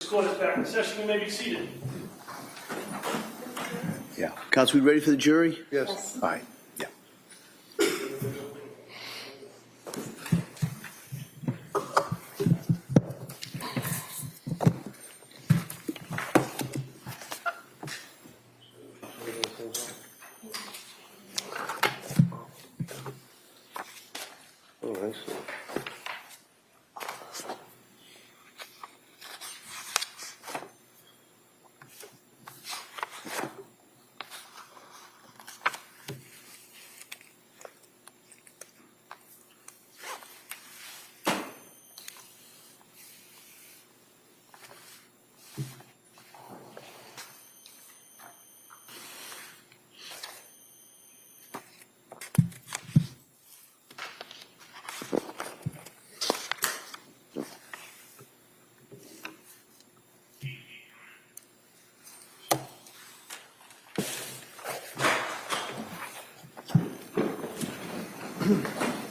This court is back in session. You may be seated. Yeah. Counsel, we ready for the jury? Yes. All right. Yeah. Oh, I see.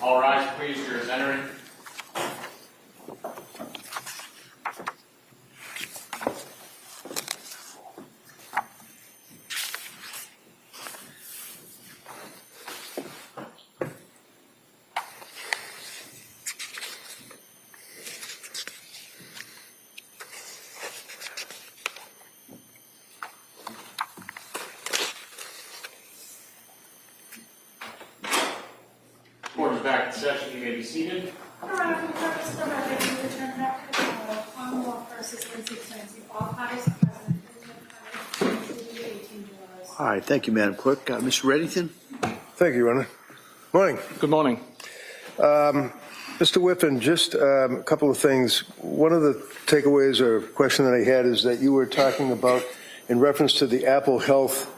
All rise, please. You're entering. Court is back in session. You may be seated. Your Honor, for the purpose of the record, we return back to the trial of Commonwealth versus Lindsay Clancy. All parties present, including the 18 jurors. All right. Thank you, Madam Clerk. Mr. Reddington? Thank you, Your Honor. Morning. Good morning. Mr. Whiffen, just a couple of things. One of the takeaways or question that I had is that you were talking about, in reference to the Apple Health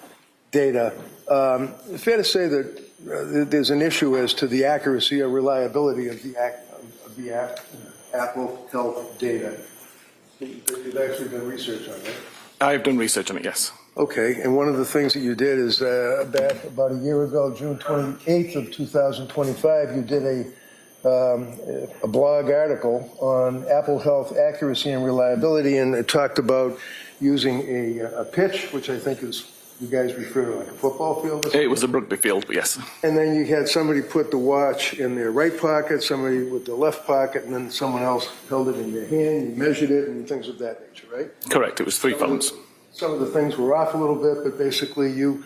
data, fair to say that there's an issue as to the accuracy or reliability of the Apple Health data. You've actually done research on that. I've done research on it, yes. Okay, and one of the things that you did is back about a year ago, June 28th of 2025, you did a blog article on Apple Health accuracy and reliability, and it talked about using a pitch, which I think is, you guys refer to like a football field or something? It was a rugby field, but yes. And then you had somebody put the watch in their right pocket, somebody with the left pocket, and then someone else held it in their hand, you measured it, and things of that nature, right? Correct. It was 3 phones. Some of the things were off a little bit, but basically you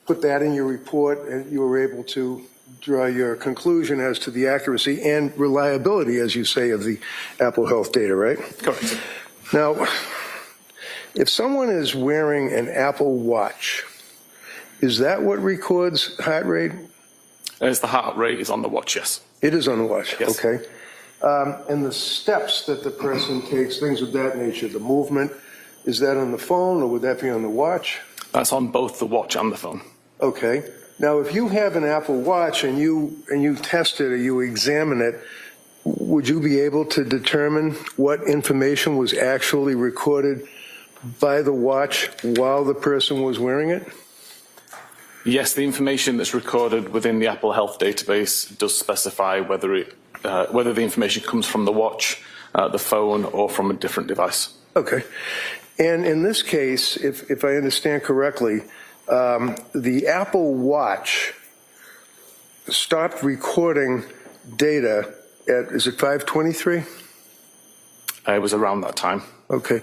put that in your report and you were able to draw your conclusion as to the accuracy and reliability, as you say, of the Apple Health data, right? Correct. Now, if someone is wearing an Apple Watch, is that what records heart rate? As the heart rate is on the watch, yes. It is on the watch, Yes. okay. And the steps that the person takes, things of that nature, the movement, is that on the phone or would that be on the watch? That's on both the watch and the phone. Okay. Now, if you have an Apple Watch and you test it or you examine it, would you be able to determine what information was actually recorded by the watch while the person was wearing it? Yes, the information that's recorded within the Apple Health database does specify whether the information comes from the watch, the phone, or from a different device. Okay. And in this case, if I understand correctly, the Apple Watch stopped recording data at, is it 5:23? It was around that time. Okay.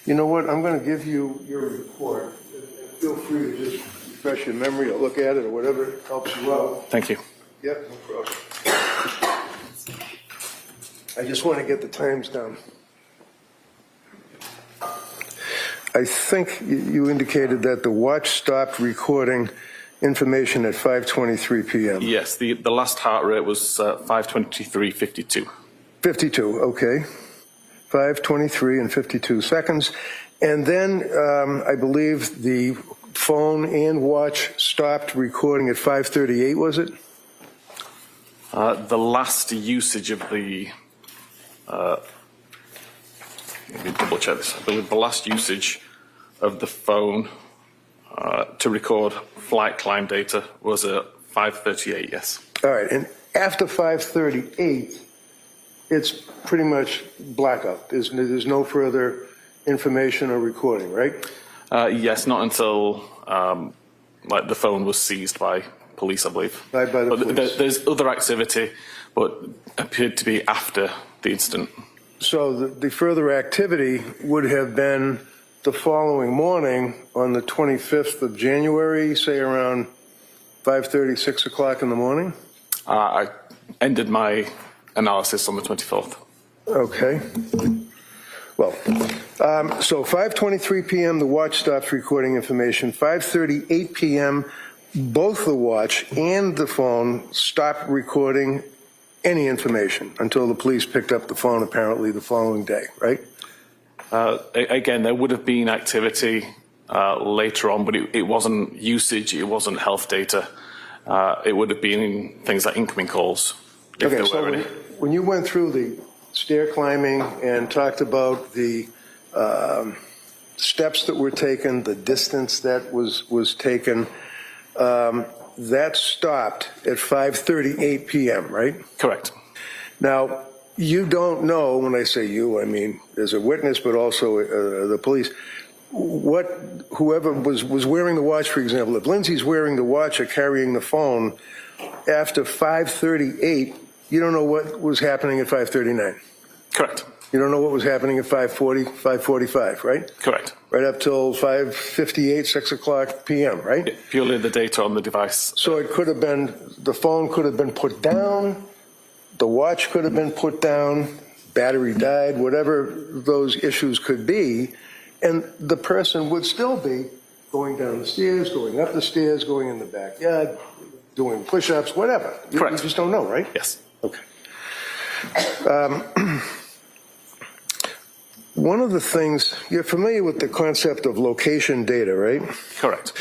You know what? I'm going to give you your report. Feel free to just refresh your memory or look at it or whatever helps you out. Thank you. Yep, no problem. I just want to get the times down. I think you indicated that the watch stopped recording information at 5:23 p.m. Yes, the last heart rate was 5:23:52. 52, okay. 5:23 and 52 seconds. And then I believe the phone and watch stopped recording at 5:38, was it? The last usage of the, let me double check this. I believe the last usage of the phone to record flight climb data was at 5:38, yes. All right, and after 5:38, it's pretty much blackout. There's no further information or recording, right? Yes, not until like the phone was seized by police, I believe. By the But police. there's other activity, but appeared to be after the incident. So the further activity would have been the following morning on the 25th of January, say around 5:30, 6 o'clock in the morning? I ended my analysis on the 24th. Okay. Well, so 5:23 p.m., the watch stops recording information. 5:38 p.m., both the watch and the phone stopped recording any information until the police picked up the phone apparently the following day, right? Again, there would have been activity later on, but it wasn't usage, it wasn't health data. It would have been things like incoming calls, if Okay, there so were any. when you went through the stair climbing and talked about the steps that were taken, the distance that was taken, that stopped at 5:38 p.m., right? Correct. Now, you don't know, when I say you, I mean as a witness, but also the police, whoever was wearing the watch, for example, if Lindsay's wearing the watch or carrying the phone after 5:38, you don't know what was happening at 5:39. Correct. You don't know what was happening at 5:40, 5:45, right? Correct. Right up till 5:58, 6 o'clock p.m., right? Purely the data on the device. So it could have been, the phone could have been put down, the watch could have been put down, battery died, whatever those issues could be, and the person would still be going down the stairs, going up the stairs, going in the backyard, doing push-ups, whatever. Correct. You just don't know, right? Yes. Okay. One of the things, you're familiar with the concept of location data, right? Correct.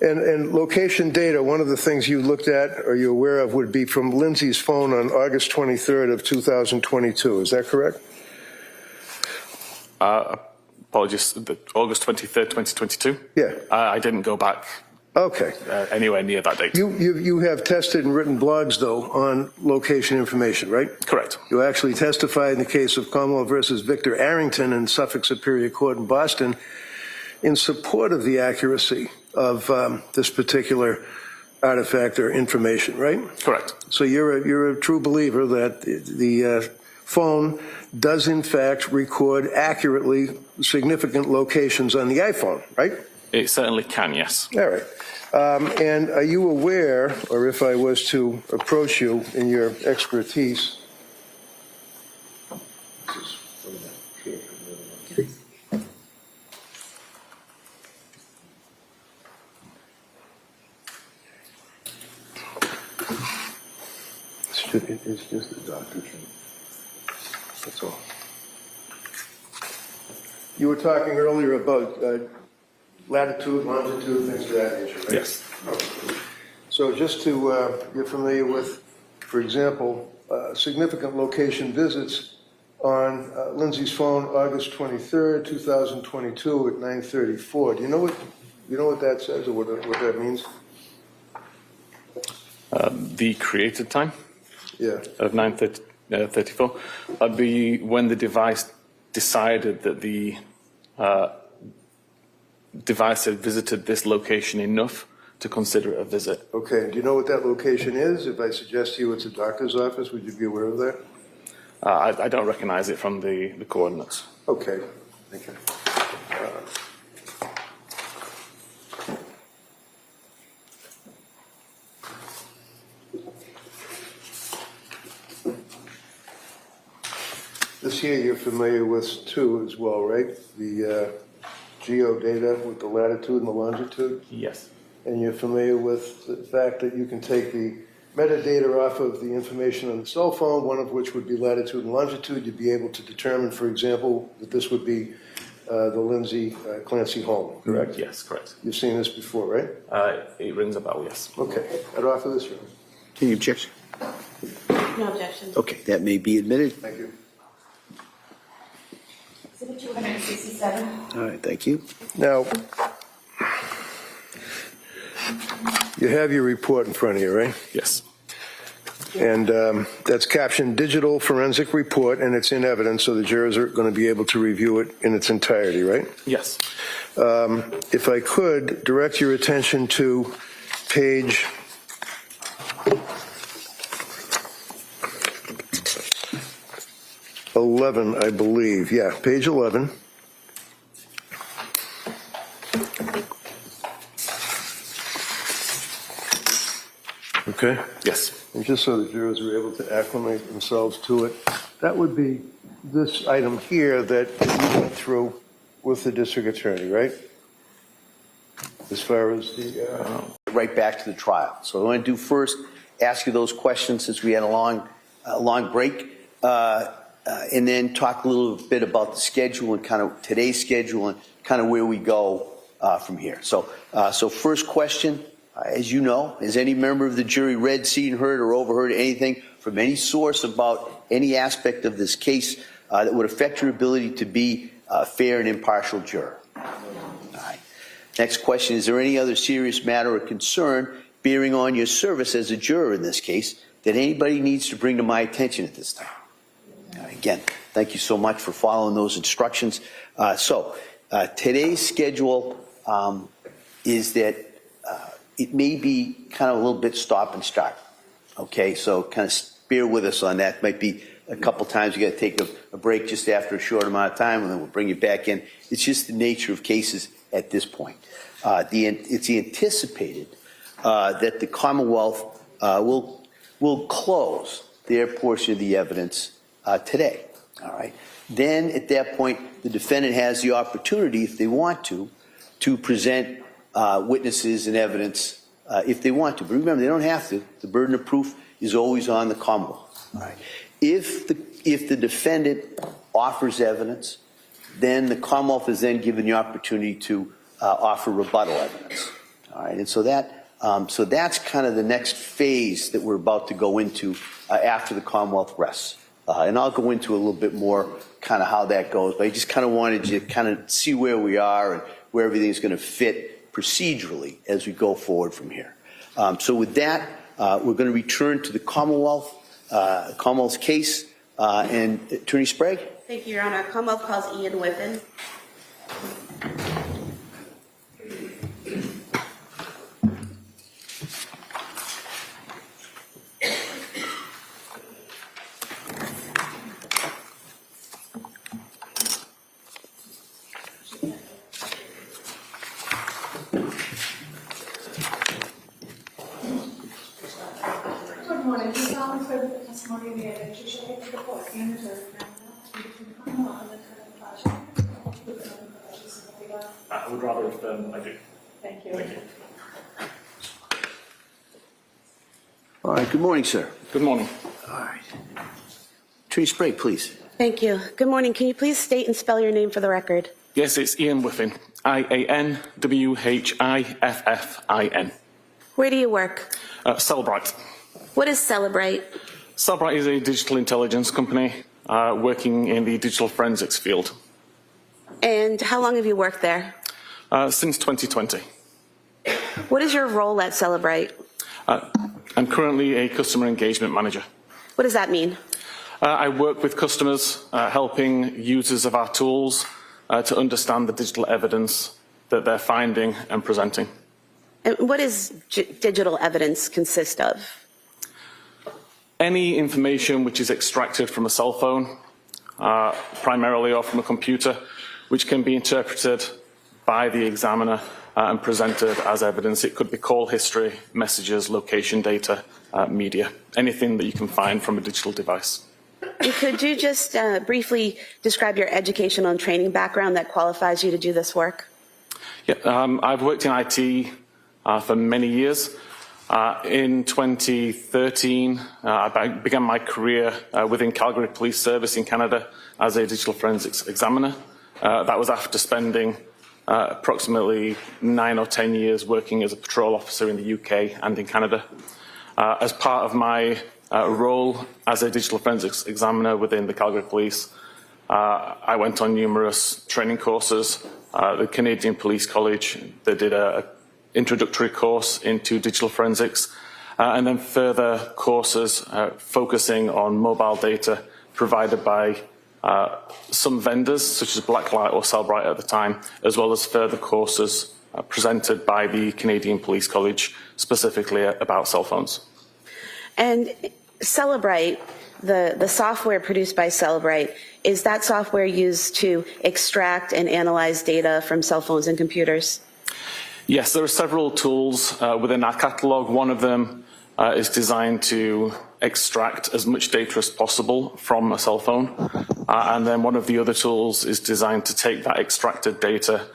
And location data, one of the things you looked at or you're aware of would be from Lindsay's phone on August 23rd of 2022. Is that correct? Apologies. August 23rd, 2022? Yeah. I didn't go back Okay. anywhere near that date. You have tested and written blogs, though, on location information, right? Correct. You actually testified in the case of Commonwealth versus Victor Arrington in Suffolk Superior Court in Boston in support of the accuracy of this particular artifact or information, right? Correct. So you're a true believer that the phone does in fact record accurately significant locations on the iPhone, right? It certainly can, yes. All right. And are you aware, or if I was to approach you in your expertise, it's just a doctor's. That's all. You were talking earlier about latitude, longitude, things of that nature, right? Yes. Okay. So just to, you're familiar with, for example, significant location visits on Lindsay's phone, August 23rd, 2022 at 9:34. Do you know what that says or what that means? The created time Yeah. of 9:34. That'd be when the device decided that the device had visited this location enough to consider it a visit. Okay. Do you know what that location is? If I suggest to you it's a doctor's office, would you be aware of that? I don't recognize it from the coordinates. Okay. Thank you. This here you're familiar with too as well, right? The geo data with the latitude and the longitude? Yes. And you're familiar with the fact that you can take the metadata off of the information on the cell phone, one of which would be latitude and longitude. You'd be able to determine, for example, that this would be the Lindsay Clancy home, correct? Yes, correct. You've seen this before, right? It rings a bell, yes. Okay. I'd offer this, Your Honor. Any objection? No objection. Okay, that may be admitted. Thank you. Exhibit 267. All right, thank you. Now, you have your report in front of you, right? Yes. And that's captioned Digital Forensic Report, and it's in evidence, so the jurors are going to be able to review it in its entirety, right? Yes. If I could direct your attention to page 11, I believe. Yeah, page 11. Okay? Yes. And just so the jurors are able to acclimate themselves to it, that would be this item here that you went through with the district attorney, right? As far as the... Right back to the trial. So I want to do first, ask you those questions since we had a long break, and then talk a little bit about the schedule and kind of today's schedule and kind of where we go from here. So first question, as you know, has any member of the jury read, seen, heard, or overheard anything from any source about any aspect of this case that would affect your ability to be a fair and impartial juror? All right. Next question, is there any other serious matter or concern bearing on your service as a juror in this case that anybody needs to bring to my attention at this time? Again, thank you so much for following those instructions. Today's schedule is that it may be kind of a little bit stop and start. Okay, so kind of bear with us on that. Might be a couple times you got to take a break just after a short amount of time, and then we'll bring you back in. It's just the nature of cases at this point. It's anticipated that the Commonwealth will close their portion of the evidence today. All right. Then at that point, the defendant has the opportunity, if they want to present witnesses and evidence if they want to. But remember, they don't have to. The burden of proof is always on the Commonwealth. All right. If the defendant offers evidence, then the Commonwealth is then given the opportunity to offer rebuttal evidence. All right. And so that's kind of the next phase that we're about to go into after the Commonwealth rests. And I'll go into a little bit more kind of how that goes, but I just kind of wanted you to kind of see where we are and where everything's going to fit procedurally as we go forward from here. So with that, we're going to return to the Commonwealth's case, and Attorney Sprague. Thank you, Your Honor. Commonwealth calls Ian Whiffen. Good morning. This is Alan for the testimony of the evidence. You shall take the report and the jury between the Commonwealth and the current project. I would rather affirm I do. Thank you. Thank you. All right. Good morning, sir. Good morning. All right. Attorney Sprague, please. Thank you. Good morning. Can you please state and spell your name for the record? Yes, it's Ian Whiffen. IANWHIFFIN. Where do you work? Cellbrite. What is Celebrate? Cellbrite is a digital intelligence company working in the digital forensics field. And how long have you worked there? Since 2020. What is your role at Celebrate? I'm currently a customer engagement manager. What does that mean? I work with customers, helping users of our tools to understand the digital evidence that they're finding and presenting. And what does digital evidence consist of? Any information which is extracted from a cell phone, primarily or from a computer, which can be interpreted by the examiner and presented as evidence. It could be call history, messages, location data, media, anything that you can find from a digital device. And could you just briefly describe your educational and training background that qualifies you to do this work? Yeah, I've worked in IT for many years. In 2013, I began my career within Calgary Police Service in Canada as a digital forensics examiner. That was after spending approximately 9 or 10 years working as a patrol officer in the UK and in Canada. As part of my role as a digital forensics examiner within the Calgary Police, I went on numerous training courses. The Canadian Police College, they did an introductory course into digital forensics. and then further courses focusing on mobile data provided by some vendors, such as Blacklight or Cellbrite at the time, as well as further courses presented by the Canadian Police College, specifically about cell phones. And Cellbrite, the software produced by Cellbrite, is that software used to extract and analyze data from cell phones and computers? Yes, there are several tools within our catalog. One of them is designed to extract as much data as possible from a cell phone. And then one of the other tools is designed to take that extracted data,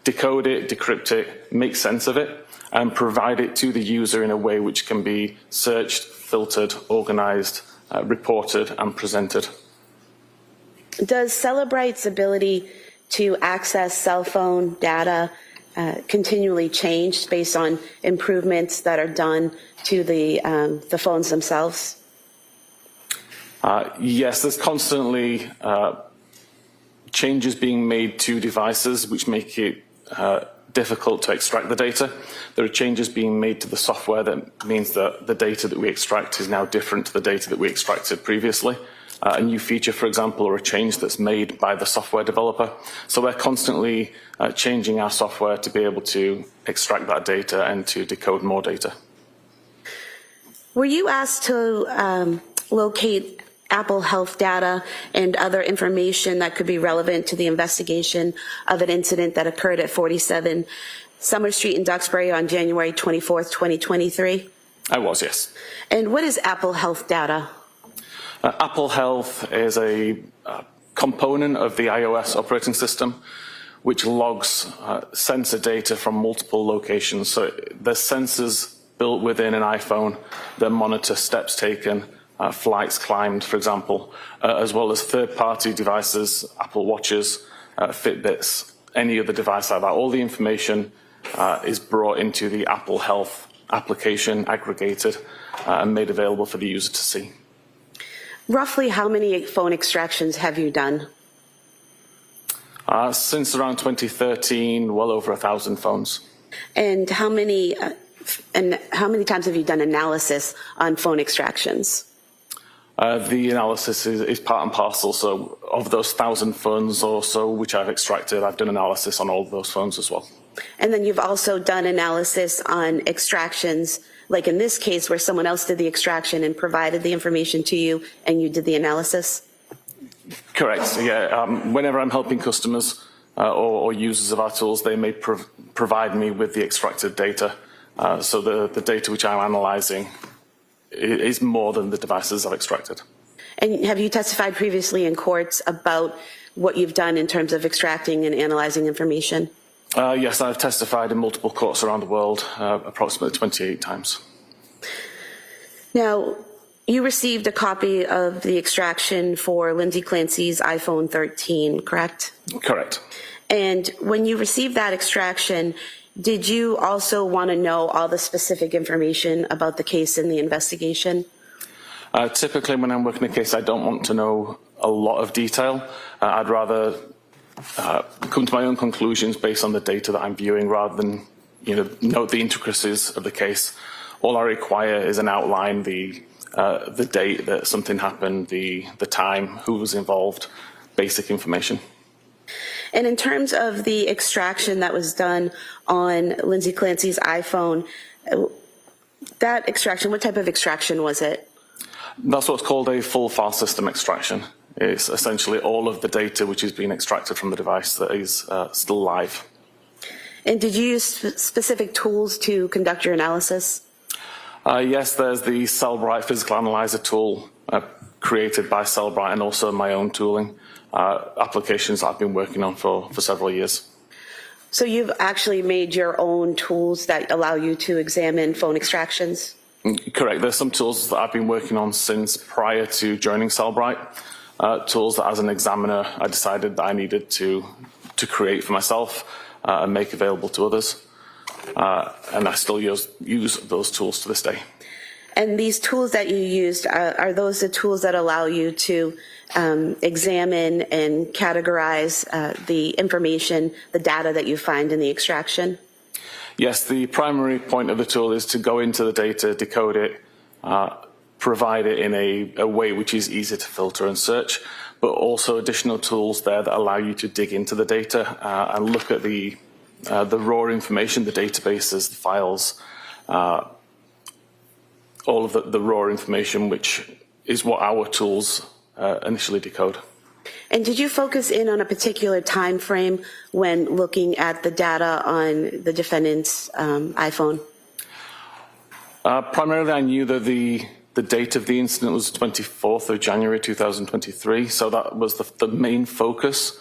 decode it, decrypt it, make sense of it, and provide it to the user in a way which can be searched, filtered, organized, reported, and presented. Does Cellbrite's ability to access cell phone data continually change based on improvements that are done to the phones themselves? Yes, there's constantly changes being made to devices which make it difficult to extract the data. There are changes being made to the software that means that the data that we extract is now different to the data that we extracted previously. A new feature, for example, or a change that's made by the software developer. So we're constantly changing our software to be able to extract that data and to decode more data. Were you asked to locate Apple Health data and other information that could be relevant to the investigation of an incident that occurred at 47 Summer Street in Duxbury on January 24th, 2023? I was, yes. And what is Apple Health data? Apple Health is a component of the iOS operating system which logs sensor data from multiple locations. So there's sensors built within an iPhone that monitor steps taken, flights climbed, for example, as well as third-party devices, Apple Watches, Fitbits, any other device like that. All the information is brought into the Apple Health application, aggregated, and made available for the user to see. Roughly how many phone extractions have you done? Since around 2013, well over 1,000 phones. And how many times have you done analysis on phone extractions? The analysis is part and parcel. So of those 1,000 phones or so which I've extracted, I've done analysis on all of those phones as well. And then you've also done analysis on extractions, like in this case where someone else did the extraction and provided the information to you and you did the analysis? Correct, yeah. Whenever I'm helping customers or users of our tools, they may provide me with the extracted data. So the data which I'm analyzing is more than the devices I've extracted. And have you testified previously in courts about what you've done in terms of extracting and analyzing information? Yes, I've testified in multiple courts around the world, approximately 28 times. Now, you received a copy of the extraction for Lindsay Clancy's iPhone 13, correct? Correct. And when you received that extraction, did you also want to know all the specific information about the case and the investigation? Typically, when I'm working a case, I don't want to know a lot of detail. I'd rather come to my own conclusions based on the data that I'm viewing rather than note the intricacies of the case. All I require is an outline, the date that something happened, the time, who was involved, basic information. And in terms of the extraction that was done on Lindsay Clancy's iPhone, that extraction, what type of extraction was it? That's what's called a full file system extraction. It's essentially all of the data which is being extracted from the device that is still live. And did you use specific tools to conduct your analysis? Yes, there's the Cellbrite Physical Analyzer tool created by Cellbrite and also my own tooling, applications that I've been working on for several years. So you've actually made your own tools that allow you to examine phone extractions? Correct. There's some tools that I've been working on since prior to joining Cellbrite. Tools that as an examiner I decided that I needed to create for myself and make available to others. And I still use those tools to this day. And these tools that you used, are those the tools that allow you to examine and categorize the information, the data that you find in the extraction? Yes, the primary point of the tool is to go into the data, decode it, provide it in a way which is easy to filter and search, but also additional tools there that allow you to dig into the data and look at the raw information, the databases, the files, all of the raw information, which is what our tools initially decode. And did you focus in on a particular time frame when looking at the data on the defendant's iPhone? Primarily, I knew that the date of the incident was 24th of January 2023, so that was the main focus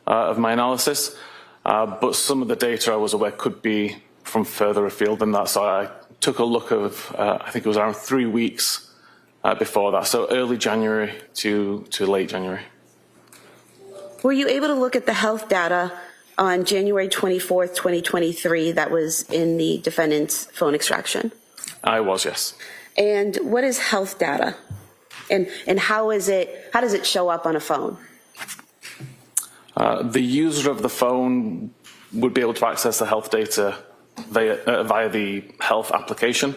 of my analysis. But some of the data I was aware could be from further afield than that, so I took a look of, I think it was around 3 weeks before that, so early January to late January. Were you able to look at the health data on January 24th, 2023 that was in the defendant's phone extraction? I was, yes. And what is health data? And how does it show up on a phone? The user of the phone would be able to access the health data via the health application,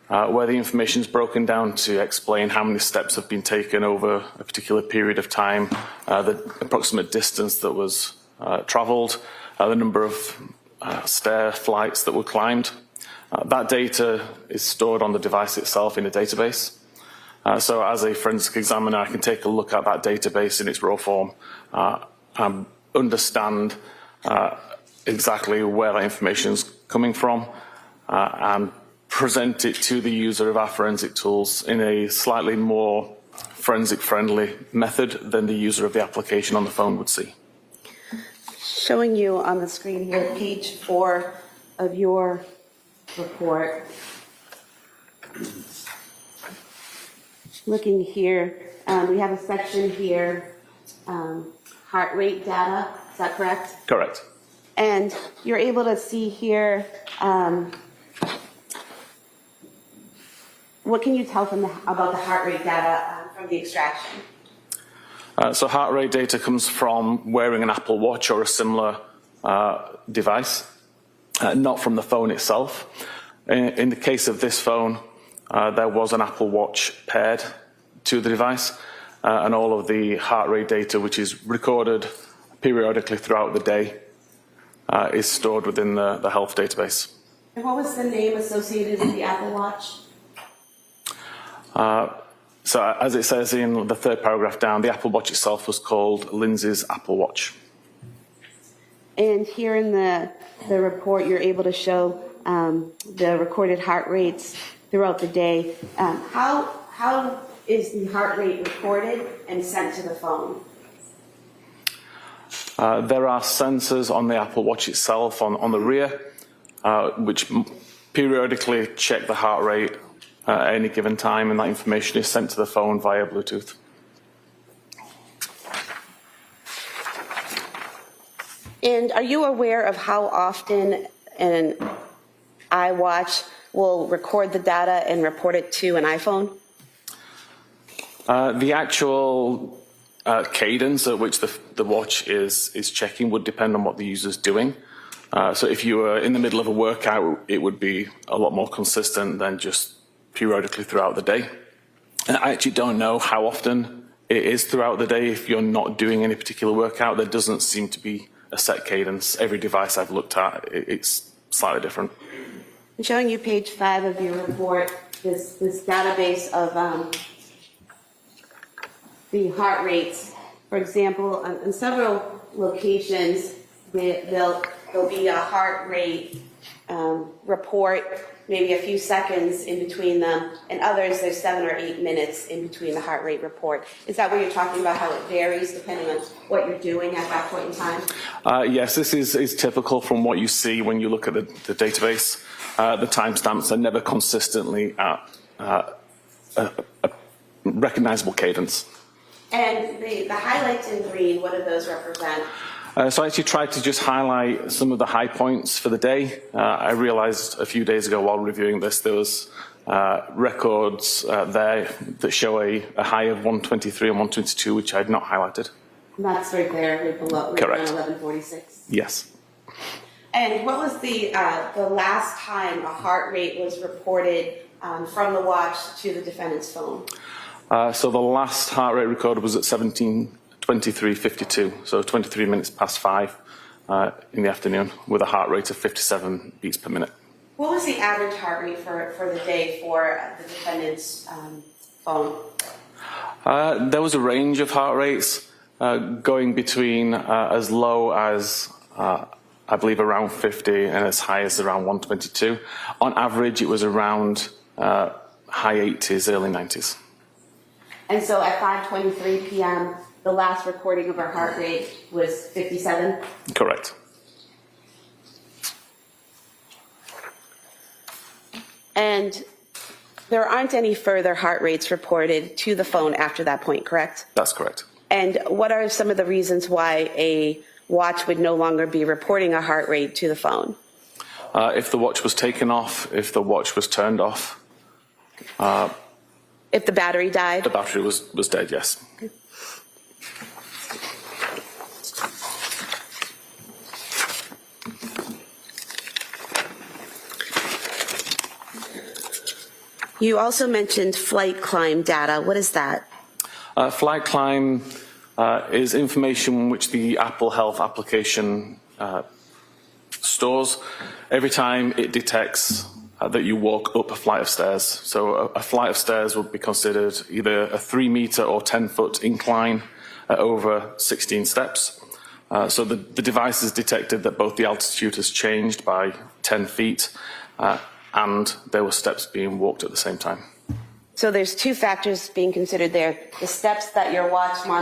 where the information is broken down to explain how many steps have been taken over a particular period of time, the approximate distance that was travelled, the number of stair flights that were climbed. That data is stored on the device itself in a database. So as a forensic examiner, I can take a look at that database in its raw form, and understand exactly where that information is coming from, and present it to the user of our forensic tools in a slightly more forensic-friendly method than the user of the application on the phone would see. Showing you on the screen here, page 4 of your report. Looking here, we have a section here, heart rate data, is that correct? Correct. And you're able to see here, what can you tell about the heart rate data from the extraction? So heart rate data comes from wearing an Apple Watch or a similar device, not from the phone itself. In the case of this phone, there was an Apple Watch paired to the device, and all of the heart rate data, which is recorded periodically throughout the day, is stored within the health database. And what was the name associated with the Apple Watch? So as it says in the third paragraph down, the Apple Watch itself was called Lindsay's Apple Watch. And here in the report, you're able to show the recorded heart rates throughout the day. How is the heart rate recorded and sent to the phone? There are sensors on the Apple Watch itself on the rear, which periodically check the heart rate at any given time, and that information is sent to the phone via Bluetooth. And are you aware of how often an iWatch will record the data and report it to an iPhone? The actual cadence at which the watch is checking would depend on what the user's doing. So if you were in the middle of a workout, it would be a lot more consistent than just periodically throughout the day. And I actually don't know how often it is throughout the day. If you're not doing any particular workout, there doesn't seem to be a set cadence. Every device I've looked at, it's slightly different. I'm showing you page 5 of your report, this database of the heart rates. For example, in several locations, there'll be a heart rate report, maybe a few seconds in between them, and others there's 7 or 8 minutes in between the heart rate report. Is that what you're talking about, how it varies depending on what you're doing at that point in time? Yes, this is typical from what you see when you look at the database. The timestamps are never consistently at a recognizable cadence. And the highlights in green, what do those represent? So I actually tried to just highlight some of the high points for the day. I realized a few days ago while reviewing this, there was records there that show a high of 123 and 122, which I had not highlighted. And that's right there, right below, right Correct. around 1146. Yes. And what was the last time a heart rate was reported from the watch to the defendant's phone? So the last heart rate recorded was at 17:23:52, so 23 minutes past 5 in the afternoon, with a heart rate of 57 beats per minute. What was the average heart rate for the day for the defendant's phone? There was a range of heart rates going between as low as I believe around 50 and as high as around 122. On average, it was around high 80s, early 90s. And so at 5:23 p.m., the last recording of her heart rate was 57? Correct. And there aren't any further heart rates reported to the phone after that point, correct? That's correct. And what are some of the reasons why a watch would no longer be reporting a heart rate to the phone? If the watch was taken off, if the watch was turned off. If the battery died? The battery was dead, yes. Okay. You also mentioned flight climb data. What is that? Flight climb is information which the Apple Health application stores every time it detects that you walk up a flight of stairs. So a flight of stairs would be considered either a 3-meter or 10-foot incline at over 16 steps. So the device has detected that both the altitude has changed by 10 feet and there were steps being walked at the same time. So there's two factors being considered there. The steps that your watch monitors